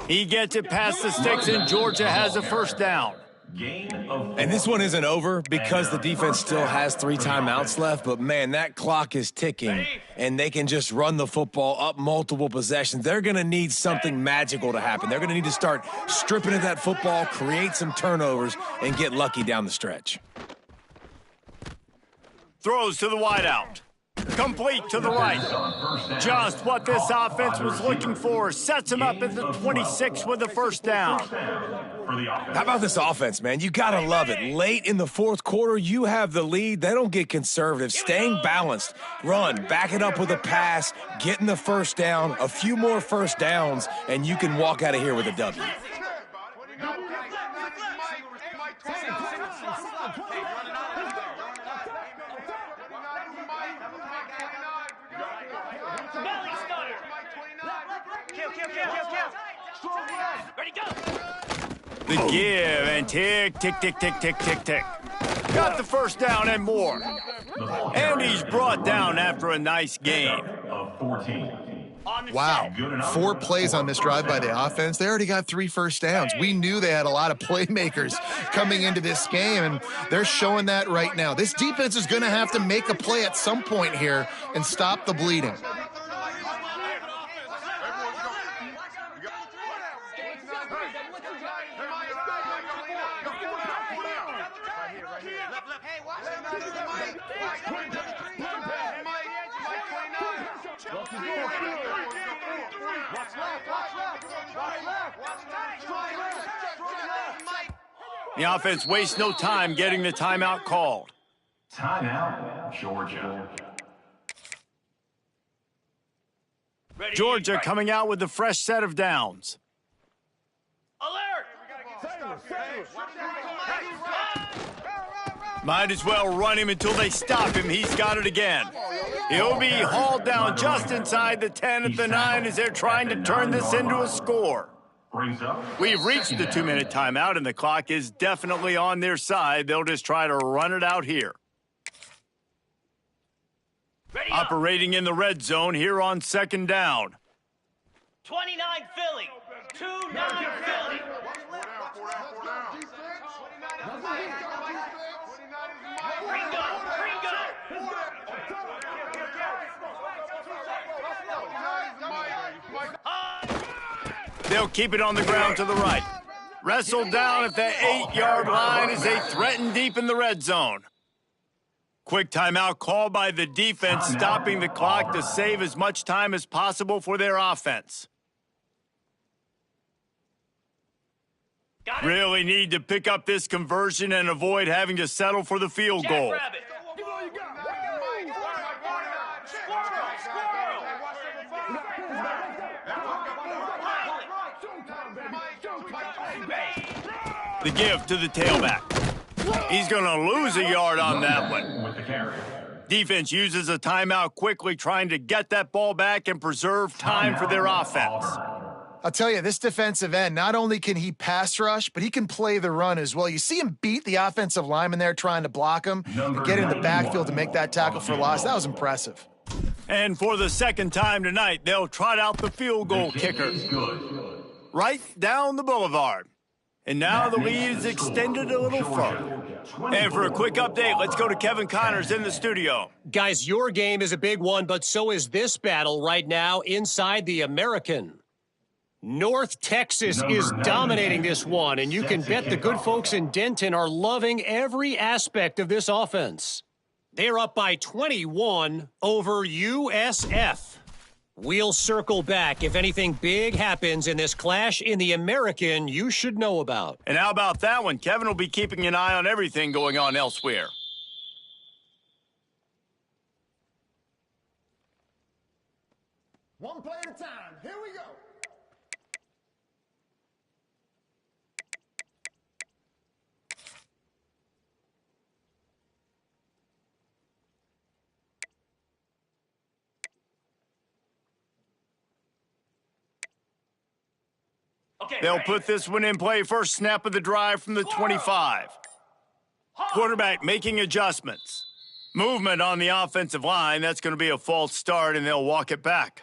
He gets it past the sticks, and Georgia has a first down. And this one isn't over because the defense still has 3 timeouts left, but man, that clock is ticking, and they can just run the football up multiple possessions. They're going to need something magical to happen. They're going to need to start stripping at that football, create some turnovers, and get lucky down the stretch. Throws to the wideout. Complete to the right. Just what this offense was looking for. Sets him up at the 26 with the first down. How about this offense, man? You got to love it. Late in the 4th quarter, you have the lead. They don't get conservative. Staying balanced. Run, back it up with a pass, getting the first down, a few more first downs, and you can walk out of here with a W. Ready, go! The give and tick, tick, tick, tick, tick, tick, tick. Got the first down and more. And he's brought down after a nice game. Of 14. Wow, 4 plays on this drive by the offense. They already got 3 first downs. We knew they had a lot of playmakers coming into this game, and they're showing that right now. This defense is going to have to make a play at some point here and stop the bleeding. The offense wastes no time getting the timeout called. Timeout, Georgia. Georgia coming out with a fresh set of downs. Might as well run him until they stop him. He's got it again. He'll be hauled down just inside the 10 at the 9 as they're trying to turn this into a score. We've reached the 2-minute timeout, and the clock is definitely on their side. They'll just try to run it out here. Operating in the red zone here on 2nd down. 29 Philly. 2-9 Philly. They'll keep it on the ground to the right. Wrestled down at the 8-yard line as they threaten deep in the red zone. Quick timeout called by the defense, stopping the clock to save as much time as possible for their offense. Really need to pick up this conversion and avoid having to settle for the field goal. The give to the tailback. He's going to lose a yard on that one. Defense uses a timeout quickly, trying to get that ball back and preserve time for their offense. I'll tell you, this defensive end, not only can he pass rush, but he can play the run as well. You see him beat the offensive lineman there trying to block him and get in the backfield to make that tackle for loss. That was impressive. And for the second time tonight, they'll trot out the field goal kicker. Right down the boulevard. And now the lead is extended a little further. And for a quick update, let's go to Kevin Connors in the studio. Guys, your game is a big one, but so is this battle right now inside the American. North Texas is dominating this one, and you can bet the good folks in Denton are loving every aspect of this offense. They're up by 21 over USF. We'll circle back if anything big happens in this clash in the American you should know about. And how about that one? Kevin will be keeping an eye on everything going on elsewhere. One play at a time. Here we go. They'll put this one in play. First snap of the drive from the 25. Quarterback making adjustments. Movement on the offensive line. That's going to be a false start, and they'll walk it back.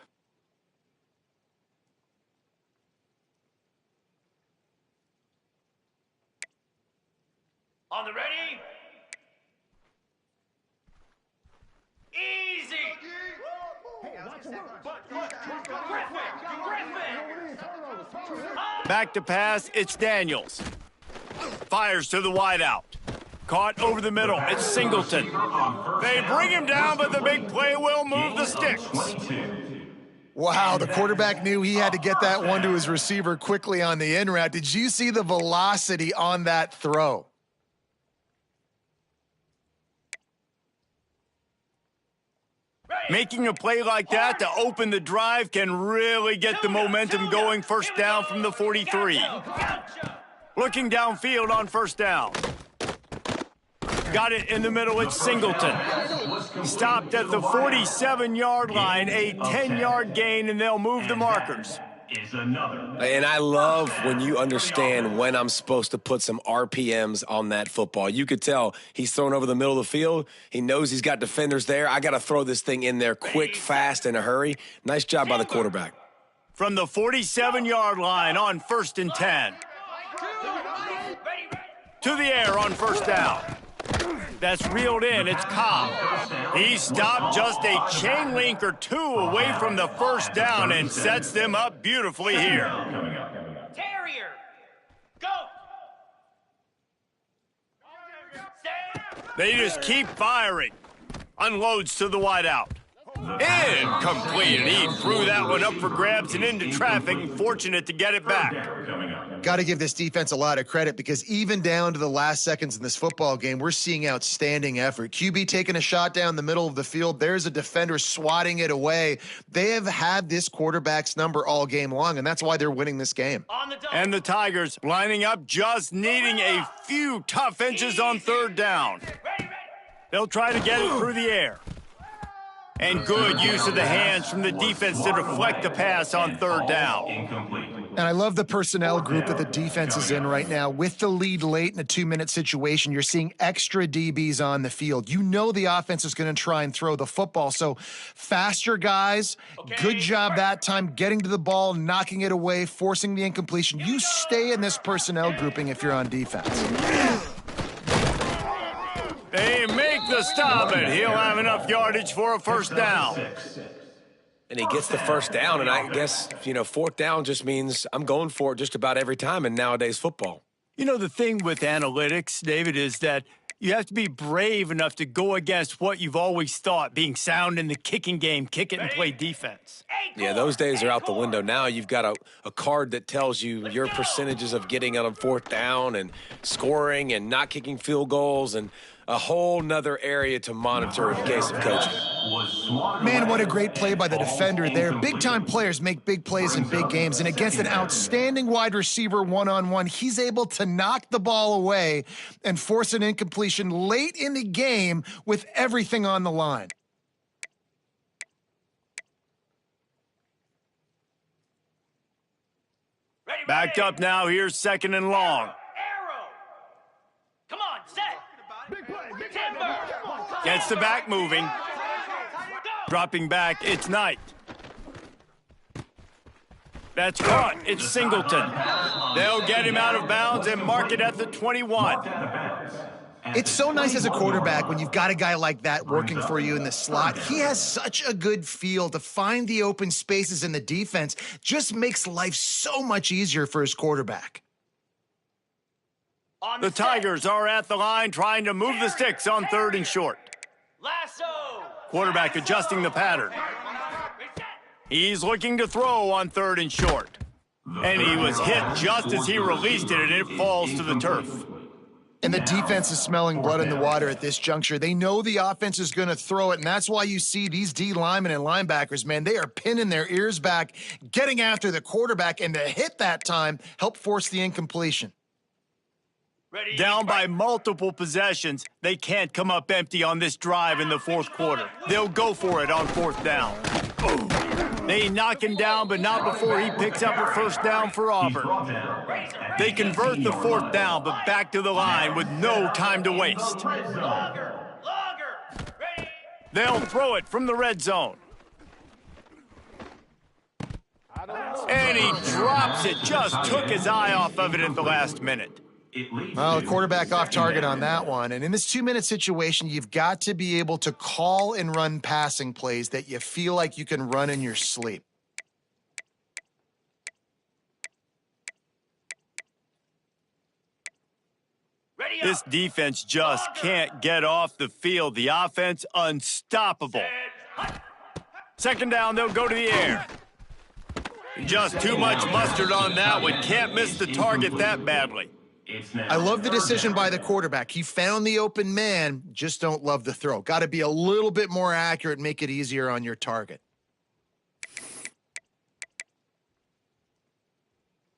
On the ready? Easy! Back to pass, it's Daniels. Fires to the wideout. Caught over the middle, it's Singleton. They bring him down, but the big play will move the sticks. Wow, the quarterback knew he had to get that one to his receiver quickly on the in route. Did you see the velocity on that throw? Making a play like that to open the drive can really get the momentum going. First down from the 43. Looking downfield on first down. Got it in the middle, it's Singleton. Stopped at the 47-yard line, a 10-yard gain, and they'll move the markers. is another. And I love when you understand when I'm supposed to put some RPMs on that football. You could tell he's thrown over the middle of the field. He knows he's got defenders there. I got to throw this thing in there quick, fast, in a hurry. Nice job by the quarterback. From the 47-yard line on 1st and 10. To the air on 1st down. That's reeled in. It's Cobb. He stopped just a chain link or two away from the 1st down and sets them up beautifully here. Terrier, go. They just keep firing. Unloads to the wideout. Incomplete. And he threw that one up for grabs and into traffic. Fortunate to get it back. Got to give this defense a lot of credit because even down to the last seconds in this football game, we're seeing outstanding effort. QB taking a shot down the middle of the field. There's a defender swatting it away. They have had this quarterback's number all game long, and that's why they're winning this game. And the Tigers lining up, just needing a few tough inches on 3rd down. They'll try to get it through the air. And good use of the hands from the defense to deflect the pass on 3rd down. And I love the personnel group that the defense is in right now. With the lead late in a 2-minute situation, you're seeing extra DBs on the field. You know the offense is going to try and throw the football. So faster guys, good job that time getting to the ball, knocking it away, forcing the incompletion. You stay in this personnel grouping if you're on defense. They make the stop, and he'll have enough yardage for a 1st down. And he gets the 1st down, and I guess, 4th down just means I'm going for it just about every time in nowadays football. You know, the thing with analytics, David, is that you have to be brave enough to go against what you've always thought, being sound in the kicking game, kick it and play defense. Yeah, those days are out the window now. You've got a card that tells you your percentages of getting on a 4th down and scoring and not kicking field goals and a whole nother area to monitor in case of coaching. Man, what a great play by the defender there. Big-time players make big plays in big games, and against an outstanding wide receiver one-on-one, he's able to knock the ball away and force an incompletion late in the game with everything on the line. Backed up now. Here's 2nd and long. Arrow. Come on, set. Timber. Gets the back moving. Dropping back, it's Knight. That's front, it's Singleton. They'll get him out of bounds and mark it at the 21. It's so nice as a quarterback when you've got a guy like that working for you in the slot. He has such a good feel to find the open spaces in the defense. Just makes life so much easier for his quarterback. The Tigers are at the line trying to move the sticks on 3rd and short. Lasso. Quarterback adjusting the pattern. He's looking to throw on 3rd and short. And he was hit just as he released it, and it falls to the turf. And the defense is smelling blood in the water at this juncture. They know the offense is going to throw it, and that's why you see these D linemen and linebackers, man, they are pinning their ears back, getting after the quarterback, and to hit that time, help force the incompletion. Down by multiple possessions, they can't come up empty on this drive in the 4th quarter. They'll go for it on 4th down. They knock him down, but not before he picks up a 1st down for Auburn. They convert the 4th down, but back to the line with no time to waste. They'll throw it from the red zone. And he drops it, just took his eye off of it at the last minute. Well, the quarterback off target on that one. And in this 2-minute situation, you've got to be able to call and run passing plays that you feel like you can run in your sleep. This defense just can't get off the field. The offense unstoppable. 2nd down, they'll go to the air. Just too much mustard on that one. Can't miss the target that badly. I love the decision by the quarterback. He found the open man, just don't love the throw. Got to be a little bit more accurate, make it easier on your target.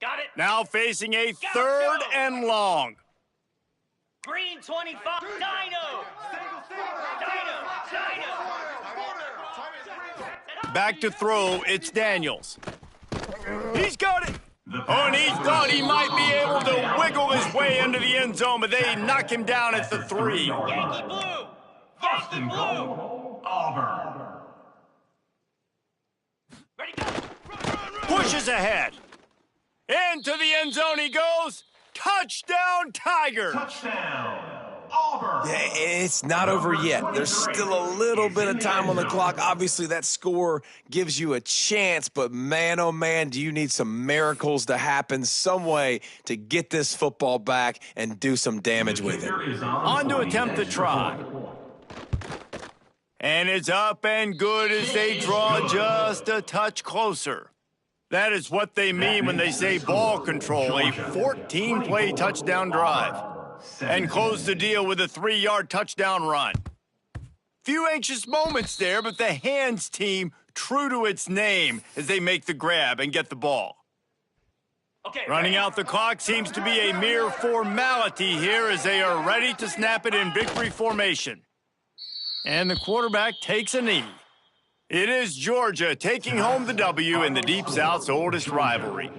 Got it. Now facing a 3rd and long. Green 25. Dino. Back to throw, it's Daniels. He's got it. Oh, and he thought he might be able to wiggle his way into the end zone, but they knock him down at the 3. Yankee blue! First Yankee and blue! goal, Auburn. Ready, go! Pushes ahead. Into the end zone he goes. Touchdown, Tiger. Touchdown, Auburn. It's not over yet. There's still a little bit of time on the clock. Obviously, that score gives you a chance, but man, oh man, do you need some miracles to happen, some way to get this football back and do some damage with it. On to attempt the try. And it's up and good as they draw just a touch closer. That is what they mean when they say ball control, a 14-play touchdown drive. And close the deal with a 3-yard touchdown run. Few anxious moments there, but the hands team true to its name as they make the grab and get the ball. Okay, Running out the clock seems to be a mere formality here as they are ready to snap it in victory formation. And the quarterback takes a knee. It is Georgia taking home the W in the Deep South's oldest rivalry.